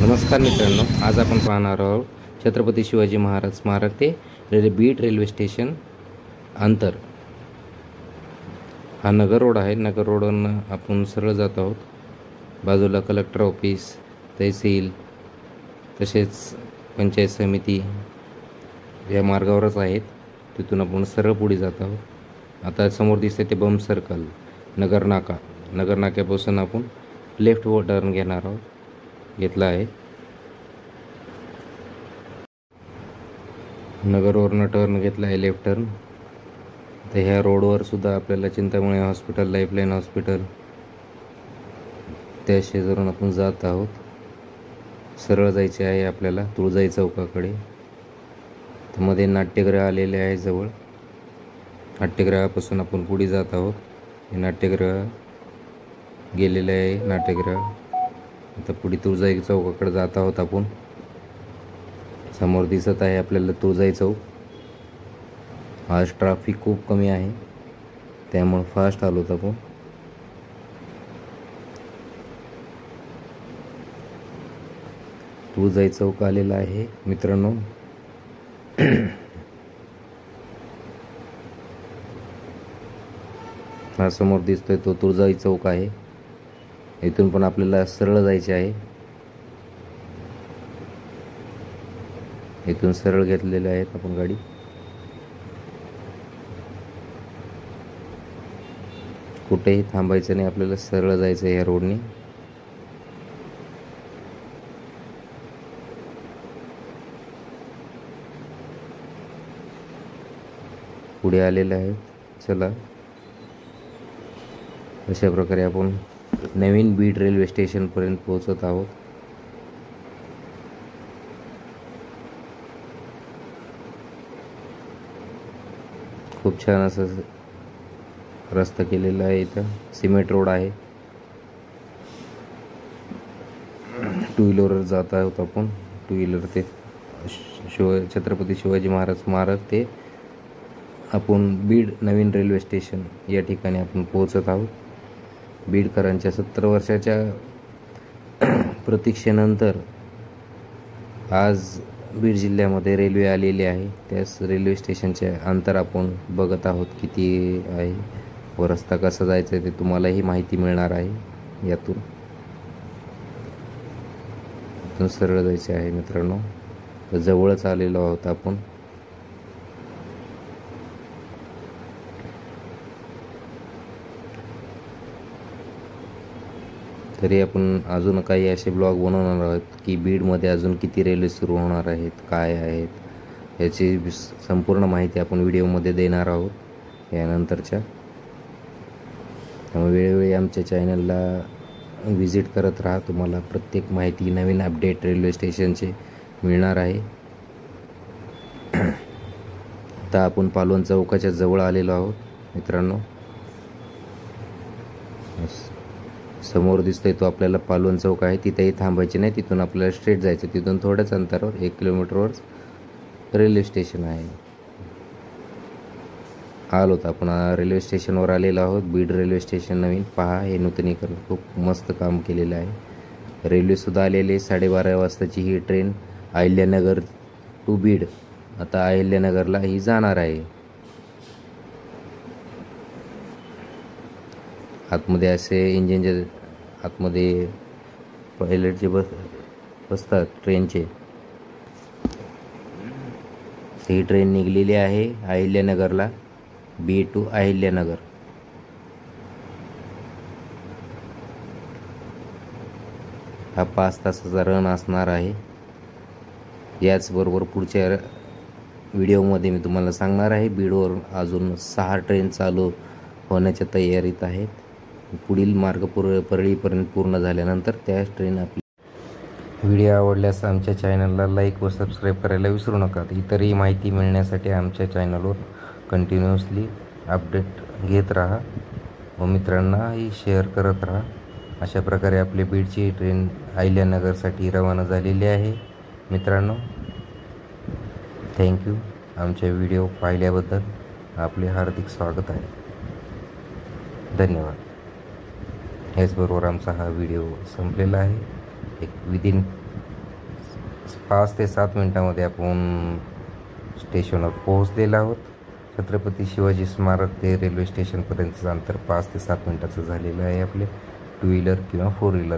नमस्कार मित्रांनो, आज आपण पाहणार आहोत छत्रपती शिवाजी महाराज स्मारक ते बीड रेल्वे स्टेशन अंतर। हा नगर रोड आहे। नगर रोडवरून आपण सरळ जात आहोत। बाजूला कलेक्टर ऑफिस, तहसील तसेच पंचायत समिती या मार्गावरच आहेत। तिथून आपण सरळ पुढे जात आहोत। आता समोर दिसते ते बम सर्कल नगर नाका। नगर नाक्यापासून आपण लेफ्ट टर्न घेणार आहोत, घेतला आहे। नगरवरून टर्न घेतला आहे, लेफ्ट टर्न। तर ह्या रोडवर सुद्धा आपल्याला चिंतामणी हॉस्पिटल, लाईफलाईन हॉस्पिटल त्या शेजारून आपण जात आहोत। सरळ जायचे आहे आपल्याला तुळजाई चौकाकडे। तर मध्ये नाट्यगृह आलेले आहे जवळ। नाट्यगृहापासून आपण पुढे जात आहोत। हे नाट्यगृह गेलेले आहे, नाट्यगृह। आता पुढे तुळजाई चौकाकडे जात आहोत आपण। समोर दिसत आहे आपल्याला तुळजाई चौक। आज ट्रॅफिक खूप कमी आहे, त्यामुळे फास्ट आलोत आपण। तुळजाई चौक आलेला आहे मित्रांनो। हा समोर दिसतोय तो तुळजाई चौक आहे। इथून पण आपल्याला सरळ जायचे आहे। इथून सरळ घेतलेले आहेत आपण गाडी। कुठेही थांबायचं नाही, आपल्याला सरळ जायचं आहे या रोडने। पुढे आलेले आहे। चला, अशा प्रकारे आपण नवीन बीड रेल्वे स्टेशन पर्यंत पोहोचत आहोत। खूप छान असं रस्ता केलेला आहे। इथं सिमेंट रोड आहे। टू व्हीलरवर जात आहोत आपण। टू व्हीलर ते छत्रपती शिवाजी महाराज स्मारक ते आपण बीड नवीन रेल्वे स्टेशन या ठिकाणी आपण पोहोचत आहोत। बीडकरांच्या 70 वर्षाच्या प्रतीक्षेनंतर आज बीड जिल्ह्यामध्ये रेल्वे आलेली आहे। त्याच रेल्वे स्टेशनचे अंतर आपण बघत आहोत किती आहे व रस्ता कसा जायचा आहे ते तुम्हालाही माहिती मिळणार आहे। यातून सरळ जायचे आहे मित्रांनो। तर जवळच आलेलो आहोत आपण। तरी आपण अजून काही असे ब्लॉग बनवणार आहोत की बीडमध्ये अजून किती रेल्वे सुरू होणार आहेत, काय आहेत याची संपूर्ण माहिती आपण व्हिडिओमध्ये देणार आहोत यानंतरच्या। त्यामुळे वेळोवेळी आमच्या चॅनलला व्हिजिट करत राहा, तुम्हाला प्रत्येक माहिती नवीन अपडेट रेल्वे स्टेशनचे मिळणार आहे। आता आपण पालवण चौकाच्या जवळ आलेलो आहोत मित्रांनो। समोर दिसतोय तो आपल्याला पालवण चौक आहे। तिथेही थांबायचे नाही, तिथून आपल्याला स्ट्रेट जायचं। तिथून थोड्याच अंतरावर 1 किलोमीटरवर रेल्वे स्टेशन आहे। आलोत आपण रेल्वे स्टेशनवर आलेलो आहोत। बीड रेल्वे स्टेशन नवीन पहा, हे नूतनीकरण खूप मस्त काम केलेलं आहे। रेल्वे सुद्धा आलेली आहे। 12:30 वाजताची ही ट्रेन अहिल्यानगर टू बीड आता अहिल्यानगरला ही जाणार आहे। आतमध्ये असे इंजिनचे आतमध्ये पायलट जे बसतात ट्रेनचे, ही ट्रेन निघलेली आहे अहिल्यानगरला, बी टू अहिल्यानगर। हा 5 तासाचा रन असणार आहे। याचबरोबर पुढच्या व्हिडिओमध्ये मी तुम्हाला सांगणार आहे बीडवरून अजून 6 ट्रेन चालू होण्याच्या तयारीत आहेत। पुढील मार्ग परळीपर्यंत पूर्ण झाल्यानंतर त्या ट्रेन आपली। व्हिडिओ आवडल्यास आमच्या चॅनलला लाईक व सबस्क्राईब करायला विसरू नका। इतरही माहिती मिळण्यासाठी आमच्या चॅनलवर कंटिन्युअसली अपडेट घेत राहा व मित्रांनाही शेअर करत राहा। अशा प्रकारे आपली बीडची ट्रेन अहिल्यानगरसाठी रवाना झालेली आहे मित्रांनो। थँक्यू। आमचे व्हिडिओ पाहिल्याबद्दल आपले हार्दिक स्वागत आहे। धन्यवाद। याचबरोबर आमचा हा व्हिडिओ संपलेला आहे। एक विदिन 5 ते 7 मिनटामध्ये आपण स्टेशनवर पोहोचलेलो आहोत. छत्रपती शिवाजी स्मारक ते रेल्वे स्टेशनपर्यंतचं अंतर 5 ते 7 मिनटाचं झालेलं आहे आपले 2 व्हीलर किंवा 4 व्हीलर